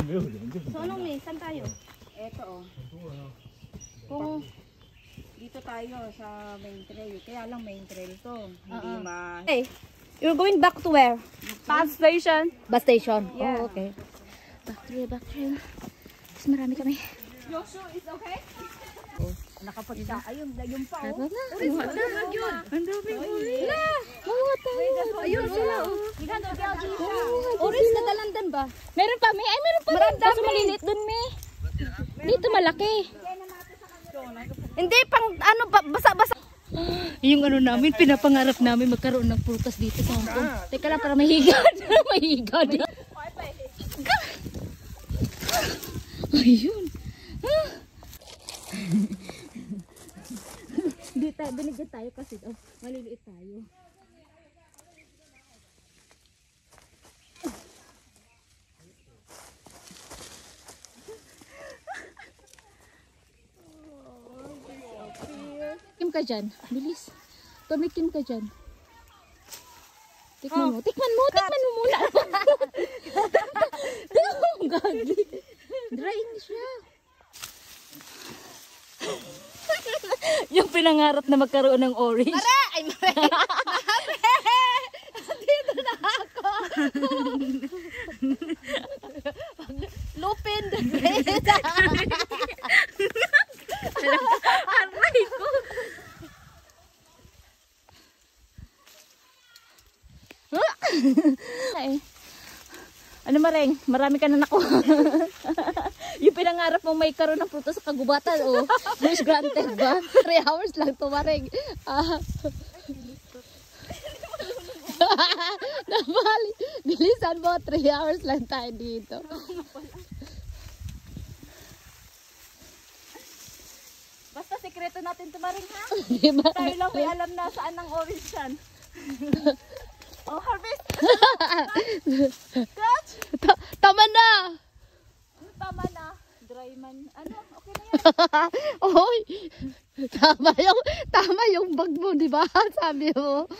So anong may? Saan tayo? Eto oh. Kung dito tayo sa main trail, kaya lang main trail to. Hindi Hey, you're going back to where? Bus station. Bus station. Yeah. Oh, okay. Back trail. Mas marami kami. Joshua is okay? nakapagka. Ayun, yung pa oh. Tara na. Ang daming uli. Mga tayo. Ayun sila. Orange na dalandan ba? Meron pa, may. Ay, meron pa. Meron kaso malilit dun, may. Dito malaki. Hindi, pang ano, basa-basa. Yung ano namin, pinapangarap namin magkaroon ng prutas dito sa Hong Kong. Teka lang, para mahigad. Mahigad. Ayun. Hindi tayo, binigyan tayo kasi maliliit tayo. Tikim ka dyan. Bilis. Tumikim ka dyan. Tikman mo. Tikman mo. Tikman mo muna. Tingnan mo. Gagi. Dry na siya. Yung pinangarap na magkaroon ng orange. Mare! Ay, mare! Dito na ako! Lupin the Great! Aray ko! Ay. Ano Mareng? Marami ka na nakuha. Yung pinangarap mong may karoon ng prutas sa kagubatan, oh. Wish granted ba? 3 hours lang to, Mareng. Nabali. Bilisan mo, 3 hours lang tayo dito. Basta sekreto natin ito, Maring, ha? Diba? Tayo lang may alam na saan ang orange yan. Oh, harvest! Catch! Tama na! Tama na. Dry man. Ano? Okay na yan. Oy! Tama yung bag mo, di ba? Sabi mo.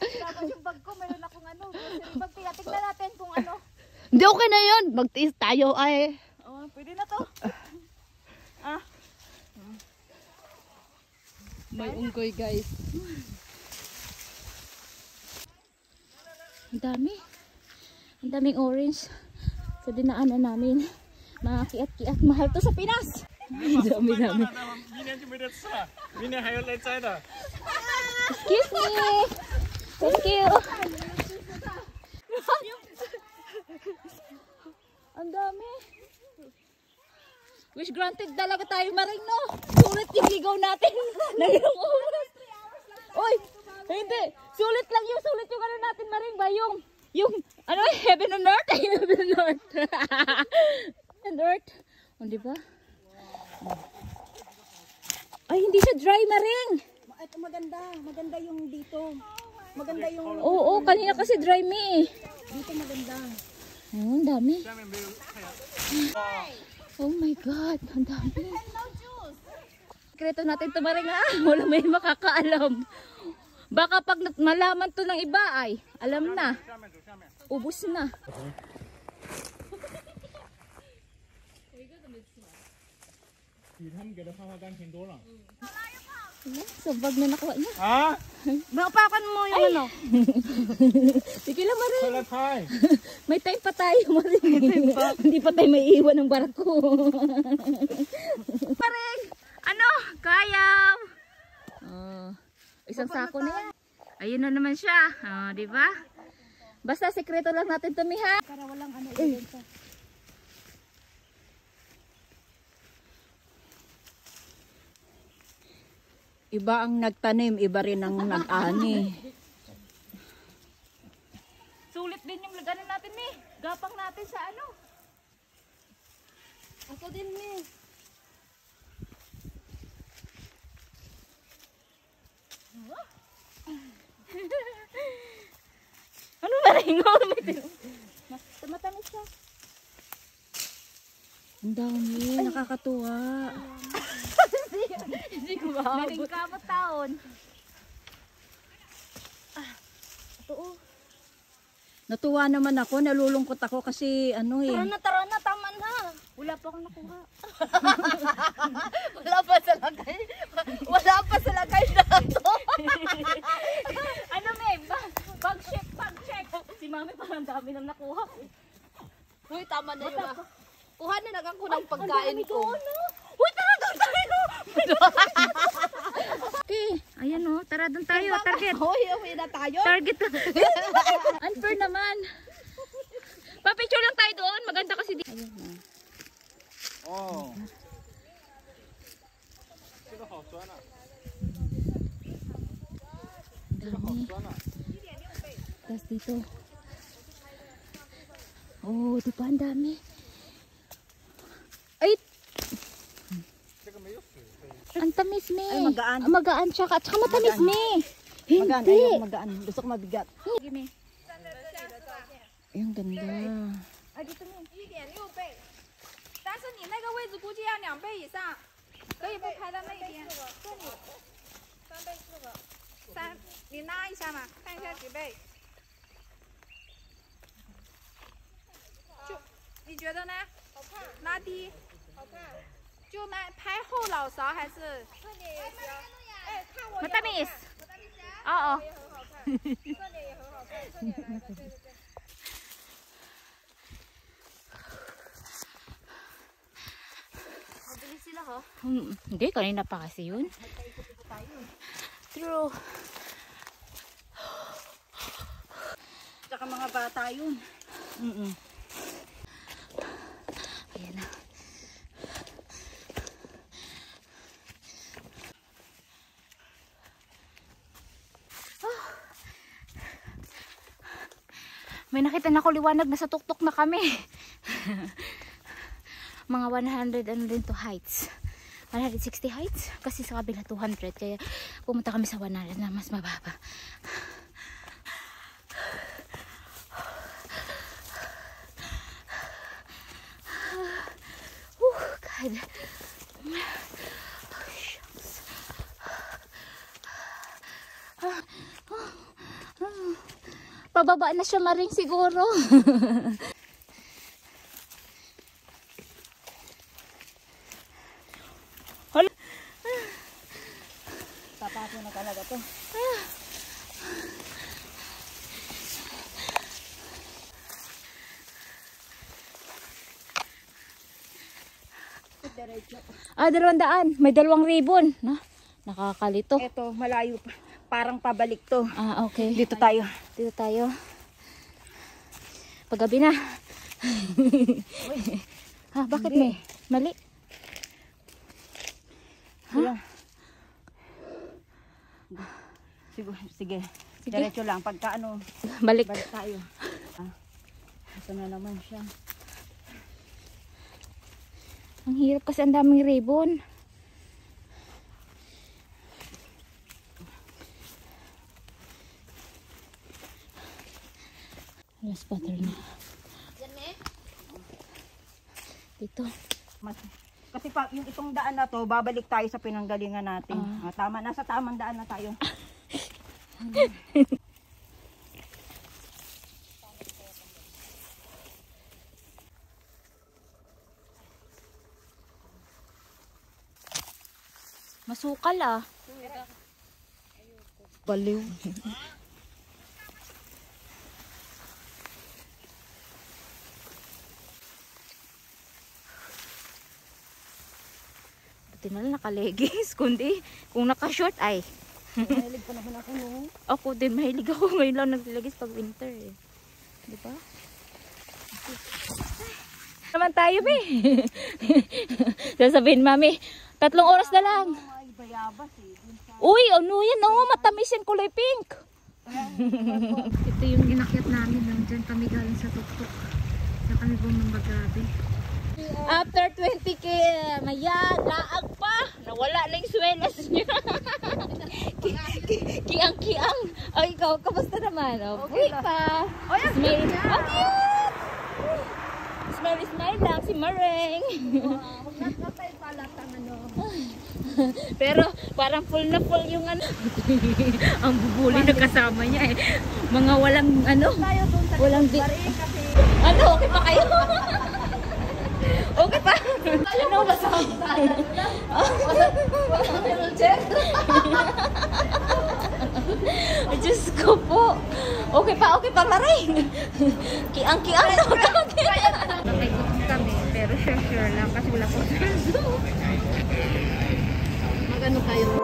Tapos yung bag ko, meron akong ano. Grocery bag. Kaya tignan natin kung ano. Hindi, okay na yun. Magtiis tayo ay. Oh, pwede na to. May unggoy, guys. Ang dami. Ang daming orange. Sa dinaanan namin. Mga kiat-kiat. Mahal to sa Pinas. Ang dami namin. Excuse me. Thank you. Ang dami. Wish granted talaga tayo, Maring, no? Sulit yung ligaw natin. Nagawang oras. Oy, hindi. Sulit lang yung ano natin, Maring, ba? Yung, ano, heaven on earth? Heaven on earth. And earth. O, diba? Ay, hindi siya dry, Maring. Ito maganda. Maganda yung dito. Maganda yung... Oo, kanina kasi dry me. Dito maganda. Oh, ang dami. Oh my God, ang dami. Sekreto natin ito, Maring, ha? Wala may makakaalam. Baka pag malaman to ng iba ay, alam na. Ubus na. Sa bag na nakuha niya. Ah? Maupakan mo yung ano. Sige lang, Maring. May time pa tayo, Maring. Hindi pa tayo may iwan ng barko. Maring, ano? Kayaw. Oh, isang sako na yan. Ayun na naman siya. Oh, di ba? Basta sekreto lang natin to, Miha. Para walang ano ibenta. Iba ang nagtanim, iba rin ang nag-ani. Sulit din yung laganan natin, eh. Gapang natin sa ano. Ako din, Miss. Ano Maring? Matamis siya. Ang dami, nakakatuwa. Hindi ko maabot. Maring kamot taon. Natuwa naman ako, nalulungkot ako kasi ano eh. Tara na, Wala pa akong nakuha. Wala pa sa lagay. Wala pa sa lagay na to. Ano, May? Pag-check. Si Mami parang dami nang nakuha. Uy, tama na yun. Kuha na lang ako ng pagkain ko. Uy, tara doon tayo! Okay, ayan o. Tara doon tayo. Target. Uy, uwi na tayo. Target. Unfair naman. Papicture lang tayo doon. Maganda kasi dito. Ayan o. Oh， 这个好酸啊！ Dami. Tapos dito. Oh, di ba ang dami? Ay! 这个没有水可以。 Ang tamis, me. Ay, magaan. Magaan siya. At saka matamis, me. Magaan, Hindi. ayaw magaan. Gusto ko mabigat. Sige, me. Ay, ang ganda. 但是你那个位置估计要2倍以上，可以不拍到那边。这里3倍4个，3，你拉一下嘛，看一下几倍。就你觉得呢？好看。拉低。好看。就那拍后脑勺还是？侧脸也行。哎，看我。 Matamis. Oo. 也很好看，侧脸也很好看，侧脸来的，对对对。 Hindi, kanina pa kasi yun. True. Tsaka mga bata yun. Ayan na. May nakita na ako liwanag na sa tuktok na kami. Mga 100 ano din to heights. 160 heights kasi sa kabila 200 kaya pumunta kami sa 100 na mas mababa. God. Pababa na siya maring siguro. Tapato na talaga to. Diretso. 200. May 2 ribbon. No? Nakakalito. Ito, malayo pa. Parang pabalik to. Okay. Dito tayo. Dito tayo. Paggabi na. Bakit may? Mali. Huh? Sige. Diretso lang. Pagka ano, Balik. balik tayo. Ito na naman siya. Ang hirap kasi ang daming ribbon. Last pattern na. Dito. Kasi yung itong daan na to, babalik tayo sa pinanggalingan natin. Tama, nasa tamang daan na tayo. Masukal ah. Baliw. Buti na lang naka-leggings. Kundi kung naka-short ay. Mahilig pa naman ako noon. Ako din, mahilig ako ngayon lang nag-leggings pag winter eh. Di ba? Naman tayo, be. Sasabihin, mami, 3 oras na lang. Ay, bayabas eh. Uy, ano yan? Oh, matamis yan, kulay pink. Ito yung inakyat namin. Nandyan kami galing sa tuktok. Na kami bumambagabi. After 20k, mayan, laag pa. Nawala na yung swelas niya. Kiang-kiang. Ay, ikaw, kamusta naman? Oh, okay pa. Smile. Oh, cute! Smile lang si Mareng. Pero parang full na full yung ano. Ang bubuli na kasama niya eh. Mga walang ano. Walang di. Ano, okay pa kayo? Okay pa? Ano ba sa Diyos ko po. Okay pa, maray. Kiang-kiang na kami. Nakigutom kami, pero sure lang kasi wala po. Magano kayo?